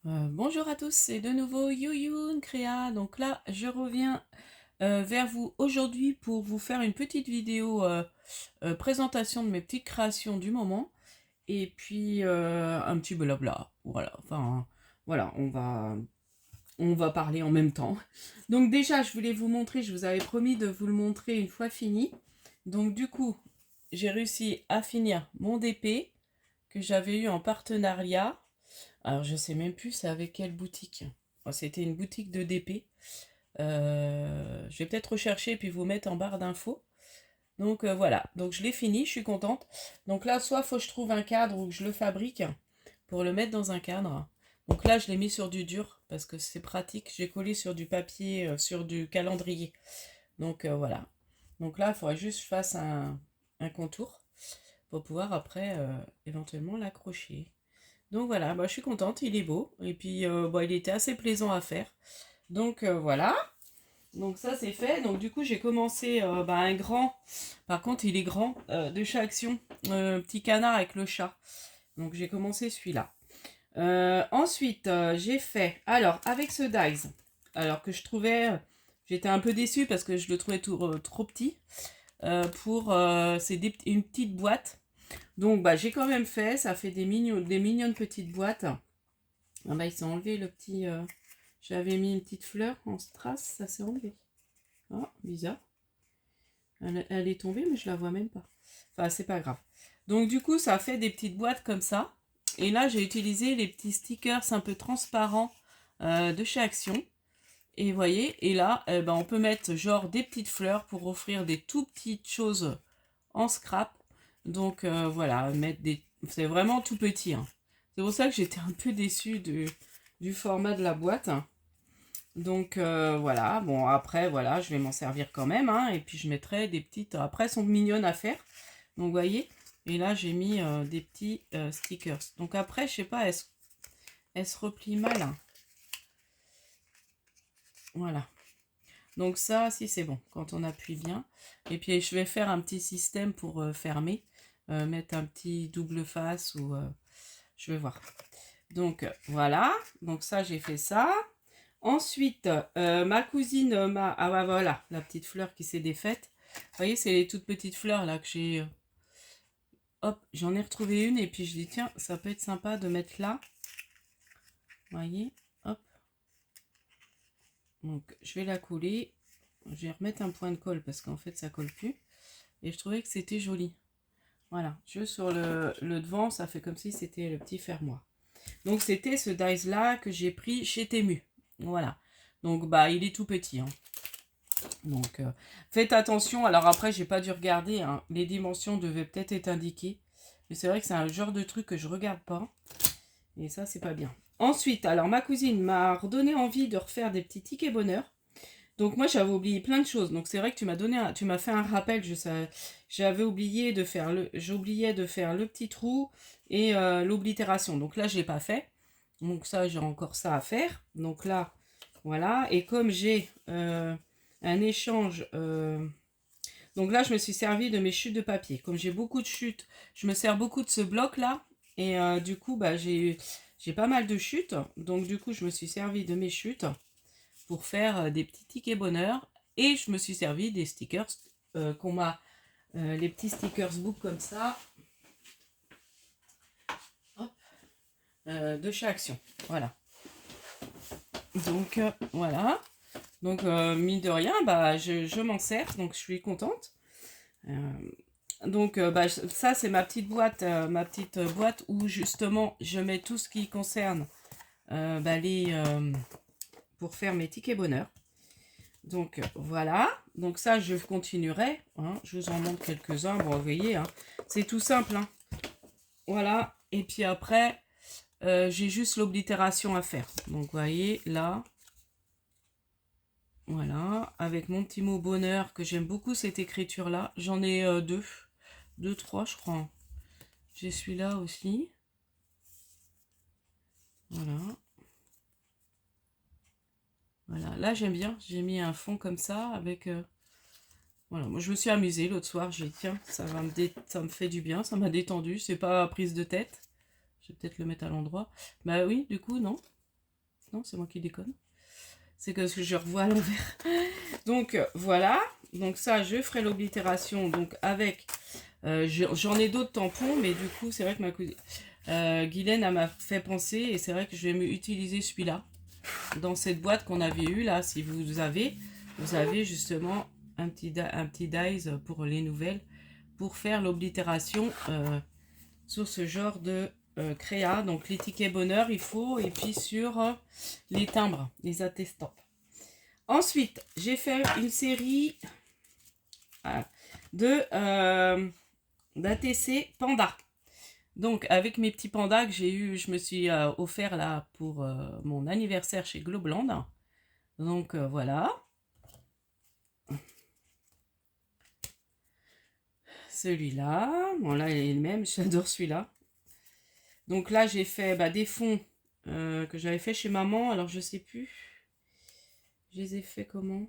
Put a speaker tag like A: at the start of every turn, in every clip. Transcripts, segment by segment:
A: Bonjour à tous, c'est de nouveau Youyun Créa. Donc là, je reviens vers vous aujourd'hui pour vous faire une petite vidéo présentation de mes petites créations du moment. Et puis un petit blabla. Voilà, enfin voilà, on va parler en même temps. Donc déjà, je voulais vous montrer, je vous avais promis de vous le montrer une fois fini. Donc du coup, j'ai réussi à finir mon DP que j'avais eu en partenariat. Alors, je sais même plus c'est avec quelle boutique. Oh, c'était une boutique de DP. Je vais peut-être rechercher et puis vous mettre en barre d'infos. Donc voilà, donc je l'ai fini, je suis contente. Donc là, soit faut que je trouve un cadre ou que je le fabrique pour le mettre dans un cadre. Donc là, je l'ai mis sur du dur parce que c'est pratique. J'ai collé sur du papier, sur du calendrier. Donc voilà. Donc là, il faudrait juste que je fasse un contour pour pouvoir après éventuellement l'accrocher. Donc voilà, bah, je suis contente, il est beau. Et puis bah, il était assez plaisant à faire. Donc voilà. Donc ça c'est fait. Donc du coup j'ai commencé bah, un grand. Par contre il est grand de chez Action. Petit canard avec le chat. Donc j'ai commencé celui-là. Ensuite j'ai fait. Alors avec ce dies. Alors que je trouvais. J'étais un peu déçue parce que je le trouvais trop petit. C'est une petite boîte. Donc bah, j'ai quand même fait. Ça fait des mignonnes petites boîtes. Ah bah, il s'est enlevé le petit... J'avais mis une petite fleur en strass, ça s'est enlevé. Ah, bizarre. Elle est tombée, mais je la vois même pas. Enfin, c'est pas grave. Donc, du coup, ça a fait des petites boîtes comme ça. Et là, j'ai utilisé les petits stickers un peu transparents de chez Action. Et vous voyez, et là, ben, on peut mettre genre des petites fleurs pour offrir des tout petites choses en scrap. Donc, voilà, mettre des... C'est vraiment tout petit, hein. C'est pour ça que j'étais un peu déçue du format de la boîte. Donc voilà, bon après voilà, je vais m'en servir quand même, hein, et puis je mettrai des petites, après elles sont mignonnes à faire, donc vous voyez, et là j'ai mis des petits stickers. Donc après, je sais pas, elle se replie mal, hein. Voilà. Donc ça, si c'est bon, quand on appuie bien. Et puis je vais faire un petit système pour fermer, mettre un petit double face ou je vais voir. Donc voilà, donc ça j'ai fait ça. Ensuite, ma cousine m'a... Ah bah voilà, la petite fleur qui s'est défaite. Vous voyez, c'est les toutes petites fleurs là que j'ai... Hop, j'en ai retrouvé une et puis je dis tiens, ça peut être sympa de mettre là. Vous voyez, hop. Donc je vais la coller. Je vais remettre un point de colle parce qu'en fait ça colle plus. Et je trouvais que c'était joli. Voilà, juste sur le devant, ça fait comme si c'était le petit fermoir. Donc c'était ce dies là que j'ai pris chez Temu. Voilà. Donc bah il est tout petit, hein. Donc faites attention. Alors après, j'ai pas dû regarder, hein. Les dimensions devaient peut-être être indiquées. Mais c'est vrai que c'est un genre de truc que je regarde pas. Et ça, c'est pas bien. Ensuite, alors ma cousine m'a redonné envie de refaire des petits tickets bonheur. Donc moi, j'avais oublié plein de choses. Donc c'est vrai que tu m'as fait un rappel. J'avais oublié de faire j'oubliais de faire le petit trou et l'oblitération. Donc là, je l'ai pas fait. Donc ça, j'ai encore ça à faire. Donc là, voilà. Et comme j'ai un échange. Donc là, je me suis servi de mes chutes de papier. Comme j'ai beaucoup de chutes, je me sers beaucoup de ce bloc-là. Et du coup, bah, j'ai pas mal de chutes. Donc du coup, je me suis servi de mes chutes pour faire des petits tickets bonheur. Et je me suis servi des stickers qu'on m'a... les petits stickers book comme ça. Hop, de chez Action. Voilà. Donc voilà. Donc mine de rien, bah, je m'en sers. Donc je suis contente. Donc bah, ça c'est ma petite boîte où justement je mets tout ce qui concerne bah, pour faire mes tickets bonheur. Donc voilà, donc ça je continuerai, hein. Je vous en montre quelques-uns, bon vous voyez, hein. C'est tout simple, hein. Voilà, et puis après j'ai juste l'oblitération à faire. Donc vous voyez là, voilà, avec mon petit mot bonheur que j'aime beaucoup cette écriture là, j'en ai deux, trois je crois. J'ai celui-là aussi. Voilà. Voilà. Là, j'aime bien. J'ai mis un fond comme ça avec... Voilà. Moi, je me suis amusée l'autre soir. J'ai dit, tiens, ça me fait du bien. Ça m'a détendu. C'est pas prise de tête. Je vais peut-être le mettre à l'endroit. Bah oui, du coup, non. Non, c'est moi qui déconne. C'est que je revois à l'envers. Donc, voilà. Donc ça, je ferai l'oblitération. Donc, avec... j'en ai d'autres tampons, mais du coup, c'est vrai que ma cousine... Guylaine, elle m'a fait penser, et c'est vrai que je vais utiliser celui-là. Dans cette boîte qu'on avait eue, là, si vous avez justement un petit dies pour les nouvelles, pour faire l'oblitération sur ce genre de créa. Donc les tickets bonheur il faut, et puis sur les timbres, les attestants. Ensuite, j'ai fait une série de d'ATC Panda. Donc avec mes petits pandas que j'ai eu, je me suis offert là pour mon anniversaire chez Globland. Donc voilà. Celui-là, bon là il est le même, j'adore celui-là. Donc là j'ai fait des fonds que j'avais fait chez maman, alors je sais plus. Je les ai fait comment?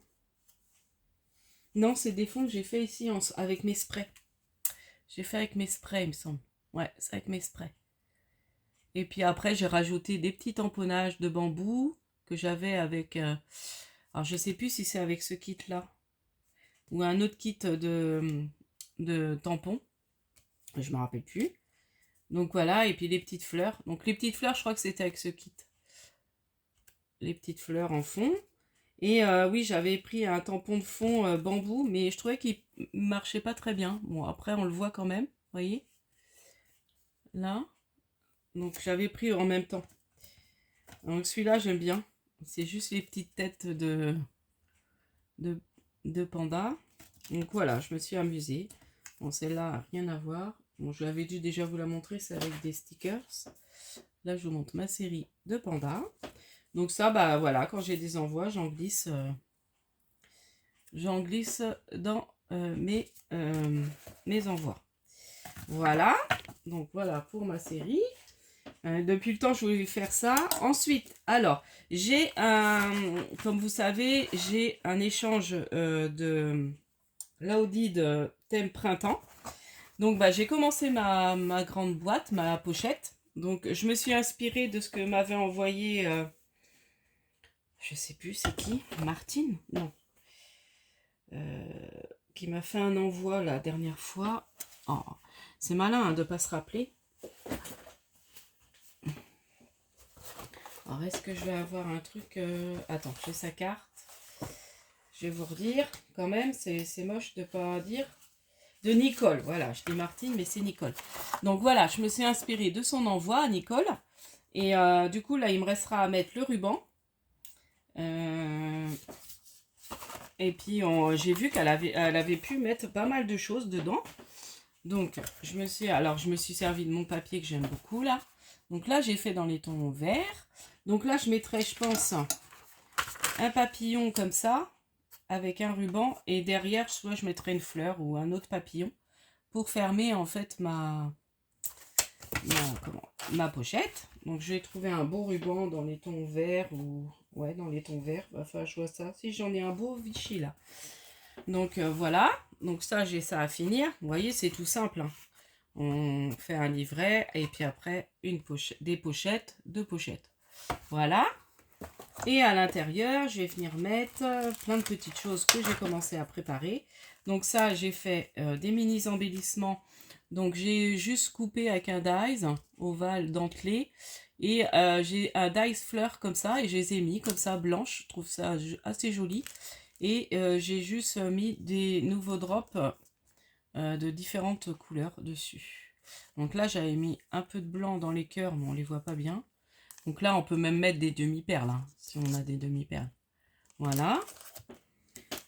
A: Non, c'est des fonds que j'ai fait ici avec mes sprays. J'ai fait avec mes sprays, il me semble. Ouais, c'est avec mes sprays. Et puis après j'ai rajouté des petits tamponnages de bambou que j'avais avec... alors je sais plus si c'est avec ce kit là ou un autre kit de tampons. Je me rappelle plus. Donc voilà, et puis les petites fleurs. Donc les petites fleurs, je crois que c'était avec ce kit. Les petites fleurs en fond. Et oui, j'avais pris un tampon de fond bambou, mais je trouvais qu'il marchait pas très bien. Bon, après, on le voit quand même, vous voyez. Là. Donc j'avais pris en même temps. Donc celui-là, j'aime bien. C'est juste les petites têtes de panda. Donc voilà, je me suis amusée. Bon, celle-là, rien à voir. Bon, je l'avais dû déjà vous la montrer, c'est avec des stickers. Là, je vous montre ma série de pandas. Donc ça, voilà, quand j'ai des envois, j'en glisse dans mes envois. Voilà, donc voilà pour ma série. Depuis le temps, je voulais faire ça. Ensuite, alors, j'ai comme vous savez, j'ai un échange de l'Audi de thème printemps. Donc, j'ai commencé ma grande boîte, ma pochette. Donc, je me suis inspirée de ce que m'avait envoyé, je sais plus, c'est qui? Martine? Non. Qui m'a fait un envoi la dernière fois. Oh, c'est malin de ne pas se rappeler. Alors, est-ce que je vais avoir un truc... Attends, j'ai sa carte. Je vais vous redire. Quand même, c'est moche de ne pas dire. De Nicole, voilà. Je dis Martine, mais c'est Nicole. Donc voilà, je me suis inspirée de son envoi à Nicole. Et du coup, là, il me restera à mettre le ruban. Et puis, j'ai vu qu'elle avait pu mettre pas mal de choses dedans. Donc, je me suis servi de mon papier que j'aime beaucoup, là. Donc là, j'ai fait dans les tons verts. Donc là, je mettrai, je pense, un papillon comme ça, avec un ruban. Et derrière, soit je mettrai une fleur ou un autre papillon pour fermer, en fait, ma pochette. Donc, je vais trouver un beau ruban dans les tons verts ou... Ouais, dans les tons verts. Va falloir que je vois ça. Si j'en ai un beau Vichy, là. Donc, voilà. Donc, ça, j'ai ça à finir. Vous voyez, c'est tout simple, hein. On fait un livret et puis après, des pochettes, 2 pochettes. Voilà. Et à l'intérieur, je vais venir mettre plein de petites choses que j'ai commencé à préparer. Donc ça, j'ai fait des mini embellissements. Donc j'ai juste coupé avec un dies ovale dentelé. Et j'ai un dies fleur comme ça. Et je les ai mis comme ça blanches. Je trouve ça assez joli. Et j'ai juste mis des nouveaux drops de différentes couleurs dessus. Donc là, j'avais mis un peu de blanc dans les cœurs, mais on les voit pas bien. Donc là, on peut même mettre des demi-perles, hein, si on a des demi-perles. Voilà.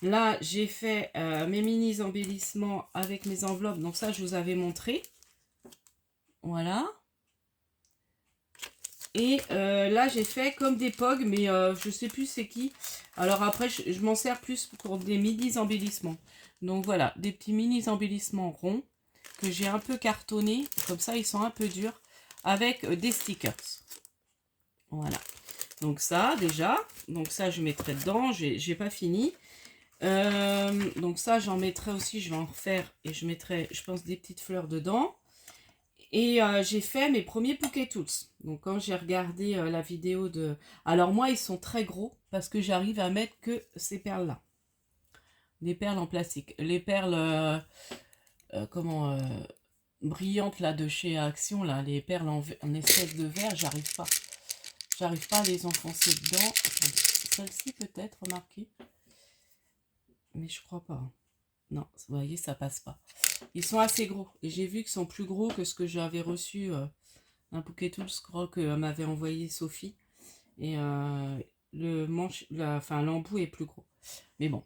A: Là, j'ai fait mes mini embellissements avec mes enveloppes. Donc ça, je vous avais montré. Voilà. Et là, j'ai fait comme des pogs, mais je sais plus c'est qui. Alors après, je m'en sers plus pour des mini embellissements. Donc voilà, des petits mini embellissements ronds que j'ai un peu cartonnés. Comme ça, ils sont un peu durs. Avec des stickers. Voilà. Donc ça, déjà. Donc ça, je mettrai dedans. J'ai pas fini. Donc ça, j'en mettrai aussi. Je vais en refaire. Et je mettrai, je pense, des petites fleurs dedans. Et j'ai fait mes premiers Poké Tools. Donc quand j'ai regardé la vidéo de... Alors moi, ils sont très gros parce que j'arrive à mettre que ces perles-là. Des perles en plastique. Les perles, brillantes là de chez Action, là, les perles en espèce de verre, j'arrive pas. J'arrive pas à les enfoncer dedans. Attendez, celle-ci peut-être, remarquez. Mais je crois pas. Non, vous voyez, ça passe pas. Ils sont assez gros. Et j'ai vu qu'ils sont plus gros que ce que j'avais reçu un Poké Tools, je crois que m'avait envoyé Sophie. Et l'embout est plus gros. Mais bon,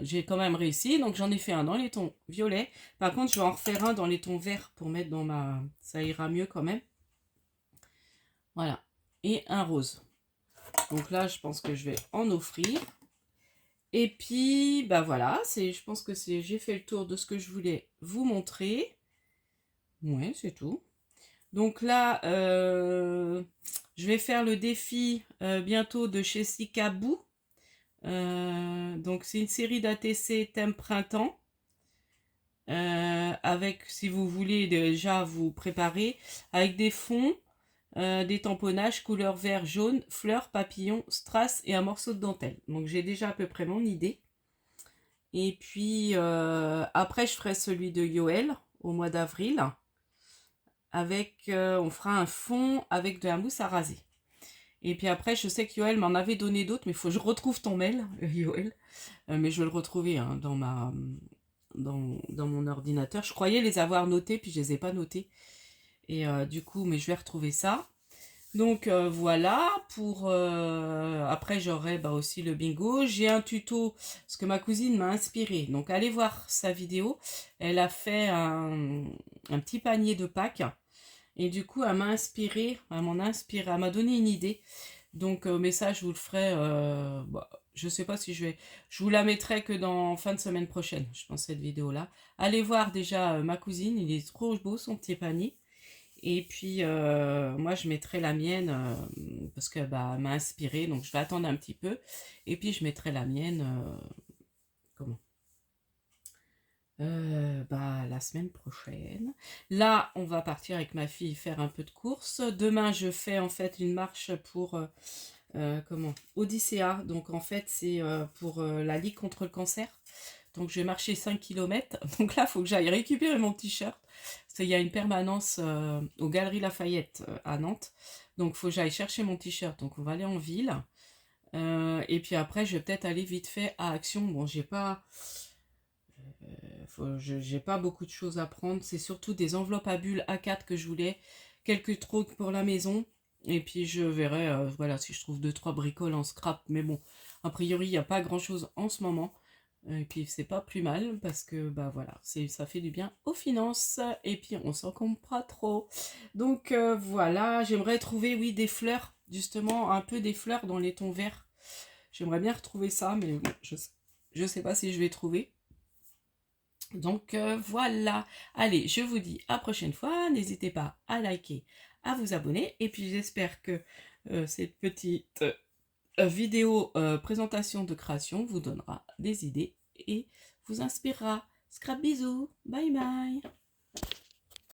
A: j'ai quand même réussi. Donc j'en ai fait un dans les tons violets. Par contre, je vais en refaire un dans les tons verts pour mettre dans ma... Ça ira mieux quand même. Voilà. Et un rose. Donc là, je pense que je vais en offrir. Et puis, bah voilà, je pense que j'ai fait le tour de ce que je voulais vous montrer. Ouais, c'est tout. Donc là, je vais faire le défi bientôt de chez Sikabou. Donc c'est une série d'ATC thème printemps. Avec, si vous voulez déjà vous préparer, avec des fonds, des tamponnages couleur vert, jaune, fleurs, papillons, strass et un morceau de dentelle. Donc j'ai déjà à peu près mon idée. Et puis après je ferai celui de Yoel au mois d'avril. On fera un fond avec de la mousse à raser. Et puis après, je sais que Yoel m'en avait donné d'autres, mais il faut que je retrouve ton mail, Yoel. Mais je vais le retrouver hein, dans mon ordinateur. Je croyais les avoir notés, puis je les ai pas notés. Et du coup, mais je vais retrouver ça. Donc voilà, après j'aurai aussi le bingo. J'ai un tuto, parce que ma cousine m'a inspiré. Donc allez voir sa vidéo. Elle a fait un petit panier de Pâques. Et du coup, elle m'en a inspiré, elle m'a donné une idée. Donc, mais ça, je vous le ferai, je sais pas si je vous la mettrai que dans fin de semaine prochaine, je pense, cette vidéo-là. Allez voir déjà ma cousine, il est trop beau, son petit panier. Et puis, moi, je mettrai la mienne, parce que, elle m'a inspiré, donc je vais attendre un petit peu. Et puis, je mettrai la mienne, la semaine prochaine. Là, on va partir avec ma fille faire un peu de course. Demain, je fais en fait une marche pour Odyssea. Donc en fait, c'est pour la Ligue contre le cancer. Donc je vais marcher 5 km. Donc là, il faut que j'aille récupérer mon t-shirt. Parce qu'il y a une permanence aux Galeries Lafayette à Nantes. Donc il faut que j'aille chercher mon t-shirt. Donc on va aller en ville. Et puis après, je vais peut-être aller vite fait à Action. Bon, j'ai pas beaucoup de choses à prendre. C'est surtout des enveloppes à bulles A4 que je voulais. Quelques trucs pour la maison. Et puis je verrai voilà, si je trouve 2-3 bricoles en scrap. Mais bon, a priori, il n'y a pas grand-chose en ce moment. Et puis c'est pas plus mal parce que voilà, ça fait du bien aux finances. Et puis on s'encombre pas trop. Donc voilà, j'aimerais trouver, oui, des fleurs. Justement, un peu des fleurs dans les tons verts. J'aimerais bien retrouver ça, mais bon, je sais pas si je vais trouver. Donc voilà, allez, je vous dis à la prochaine fois, n'hésitez pas à liker, à vous abonner, et puis j'espère que cette petite vidéo présentation de création vous donnera des idées et vous inspirera. Scrap bisous, bye bye.